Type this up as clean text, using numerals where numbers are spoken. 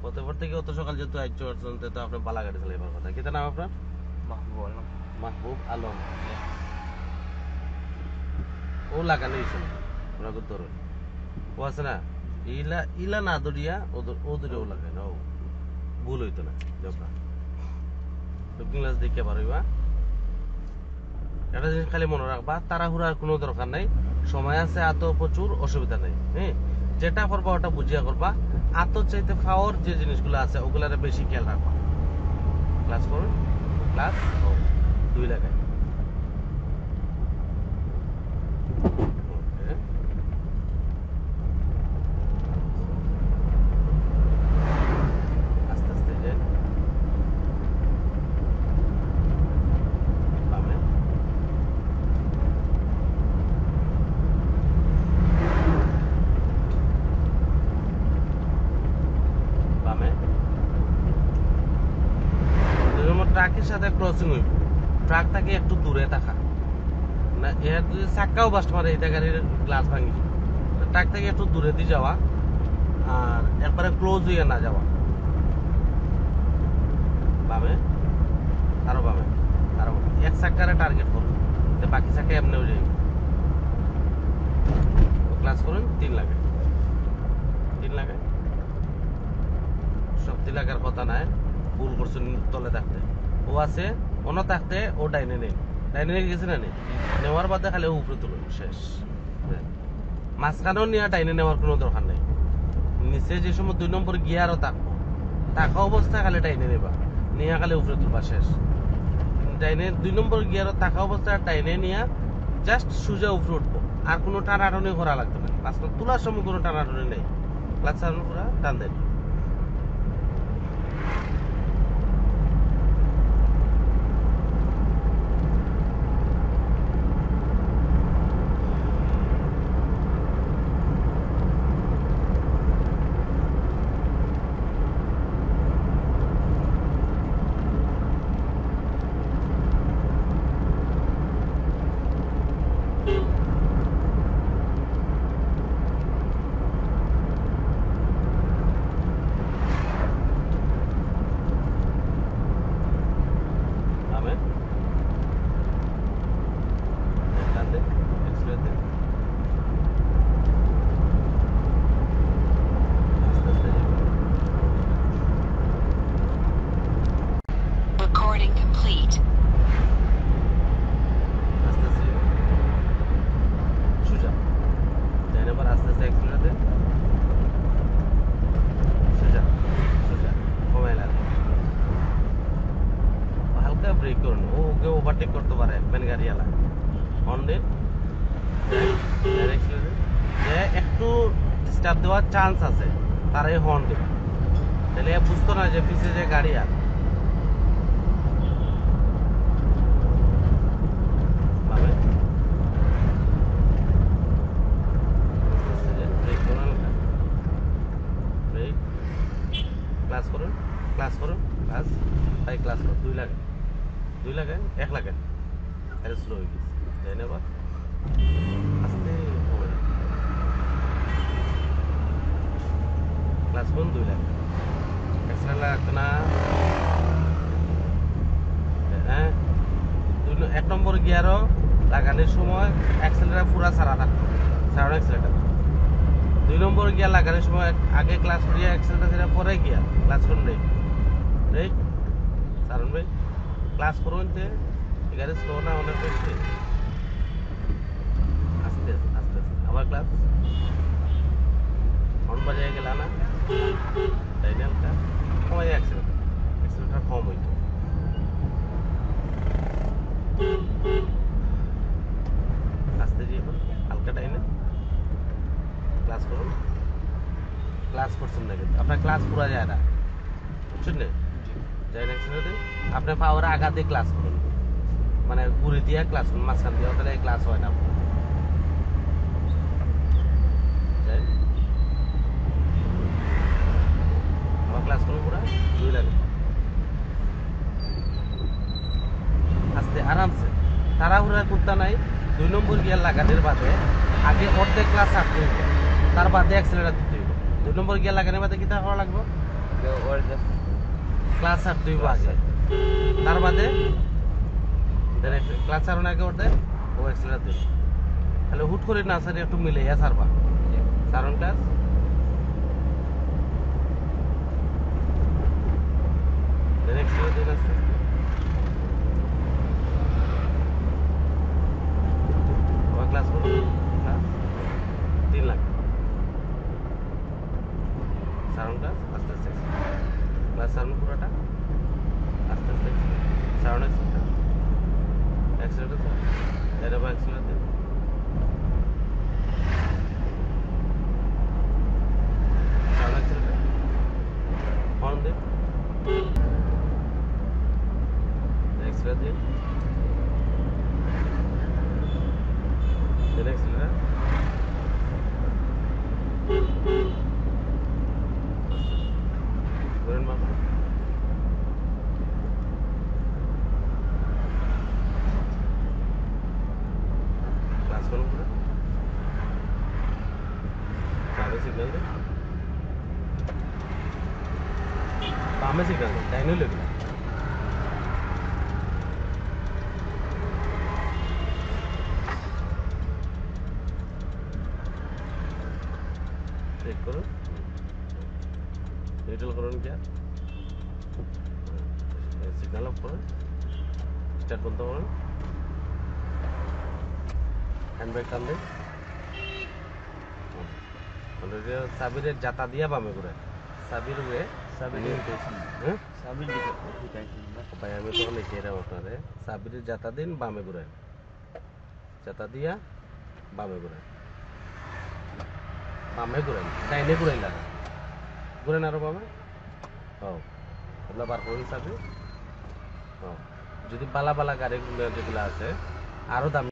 পথে পড়তে গিয়ে অত সকাল যেহেতু আইছো তো আপনি বালা গাড়ি চালাইবার কথা। কি নাম আপনার? মাহবুব আলম। মাহবুব আলম। ও লাগানো হয়েছে ওরা ধরুন ও আছে না ইলা ইলা না দরিয়া ও দরিয়া ও লাগায় না ও ভুল হইতো না জবরা লুকিং গ্লাস দেখে পারবা। একটা জিনিস খালি মনে রাখবা, তাড়াহুড়ার কোনো দরকার নাই, সময় আছে, এত প্রচুর অসুবিধা নেই। হ্যাঁ, যেটা করবা ওটা বুঝিয়া করবা। এত চাইতে পাওয়ার যে জিনিসগুলো আছে ওগুলার বেশি খেয়াল রাখবা। ক্লাস করুন, ক্লাস 2 লাগায়। আস্তে আস্তে যাই, বামে বামে ট্রাকের সাথে ক্রসিং হইব, ট্রাক থেকে একটু দূরে থাকা না, এর যদি চাক্কাও বাস্ট মারে এটা গাড়ির গ্লাস ভাঙি, ট্রাক থেকে একটু দূরে দিয়ে যাওয়া আর একবারে ক্লোজ হইয়া না যাওয়া। বামে আরো বামে আরো এক চাক্কারে টার্গেট করুন, বাকি চাক্কা এমনি হয়ে যাবে। ক্লাস করুন 3 লাগে, 3 লাগে, শক্তি লাগার কথা নাই, ভুল করছেন তলে থাকতে। ও আছে অন্য থাকতে ও ডাইনে নেই, ডাইনে নিয়ে গেছে না নেই, নেওয়ার বাদে খালি উপরে তুলুন, শেষ। মাঝখানেও নিয়ে ডাইনে নেওয়ার কোনো দরকার নেই। নিচে যে সময় 2 নম্বর গিয়ারও থাকবো, থাকা অবস্থায় খালি ডাইনে নেবা, নিয়ে খালি উপরে তুলবা, শেষ। ডাইনে 2 নম্বর গিয়ারও থাকা অবস্থায় ডাইনে নিয়ে জাস্ট সোজা উপরে উঠবো, আর কোনো টানাটানি করা লাগবে না। মাঝখানে তোলার সময় কোনো টানাটানি নেই, ক্লাস চালানো পুরা টান দেন। Recording complete. আস্তে আস্তে সোজা যাই না, আস্তে আস্তে অ্যাক্সিলারেটর দেন, সোজা সোজা কমাই লাগে, হালকা ব্রেক করুন, ওকে ওভারটেক করতে পারে ভ্যান গাড়িওয়ালা। হর্ন দেন, যে একটু ডিস্টার্ব দেওয়ার চান্স আছে তারাই হর্ন দেবে, তাহলে বুঝতো না যে পিছিয়ে যে গাড়ি আর। ক্লাস করুন, ক্লাস করুন, ক্লাস তাই ক্লাস করুন, 2 লাগে, 2 লাগান, 1 লাগান, আরে স্লো হয়ে গেছে, যাই না বা আস্তে ক্লাস করুন, 2 লাগে, এক্সট্রা লাগতো না। হ্যাঁ, 1 নম্বর গিয়ারও লাগানোর সময় অ্যাক্সেলেটার পুরা ছাড়া থাকতো, ছাড়ানো অ্যাক্সেলেটার। 2 নম্বর গিয়ার লাগানোর সময় আগে ক্লাস করিয়া অ্যাক্সেলেটার পরে গিয়ার ক্লাস করুন নেই, ঠিক সারুন ভাই, ক্লাস করুন যে গাড়ি স্লো না অনেক বেশি, আস্তে আস্তে আবার ক্লাস হর্ন বাজায় গেল না, তাই না, হালকা কমাই অ্যাক্সেলেটার, অ্যাক্সেলেটার কম হইতো, আস্তে দিয়ে হালকা টাইনে ক্লাস করুন। ক্লাস করছেন না কিন্তু আপনার ক্লাস পুরা যায় না, বুঝছেন না, যাই না অ্যাক্সিলেটরে আপনি পাওয়ার আগা দিয়ে ক্লাস করুন, মানে ঘুরে দিয়ে ক্লাস করুন, মাঝখান দিয়ে তাহলে ক্লাস হয় না। আবার ক্লাস করুন পুরা 2 লাগে, আস্তে আরামসে, তাড়াহুড়ার কুত্তা নাই। 2 নম্বর গিয়ার লাগানোর বাদে আগে অর্ধেক ক্লাস আটকে হইব, তার বাদে অ্যাক্সিলেটর দিতে হইব। 2 নম্বর গিয়ার লাগানোর বাদে কি তা হওয়া লাগবে, ক্লাস আর দুই আগে তার বাদে ক্লাস আর আগে ওর দেন ও এক্সেলারেটর দেন তাহলে হুট করে না স্যার একটু মিলাইয়া ছাড়বা সারন ক্লাস দেন এক্সেলারেটর দেন আছে ও ক্লাস করো ক্লাস 3 লাখ সারন ক্লাস আস্তে আস্তে ক্লাস সারন পুরোটা আস্তে আস্তে সারন এক্সেলারেটর এটা বা এক্সেলারেটর সারন এক্সেলারেটর হর্ন দে এক্সেলারেটর দেন এক্সেলারেটর করেন বাবা ক্লাস করুন পুরো বামে সিগন্যাল দে বামে সিগন্যাল দে ডাইনে লেগে চেক করুন নিউট্রাল করুন গিয়ার সিগন্যাল অফ করুন স্টার্ট বন্ধ করুন হ্যান্ড ব্রেক টান দিন চাবির জাতা দিয়া বামে ঘুরে চাবির উপরে আমি তখন এসে আপনারে চাবির জাতা দিন বামে ঘুরে জাতা দিয়া বামে ঘুরে ডাইনে ঘুরাই লাগা ঘুরেন আরো বামে আপনার বার করুন চাবি যদি বালা বালা গাড়িগুলো যেগুলো আছে আরো দামি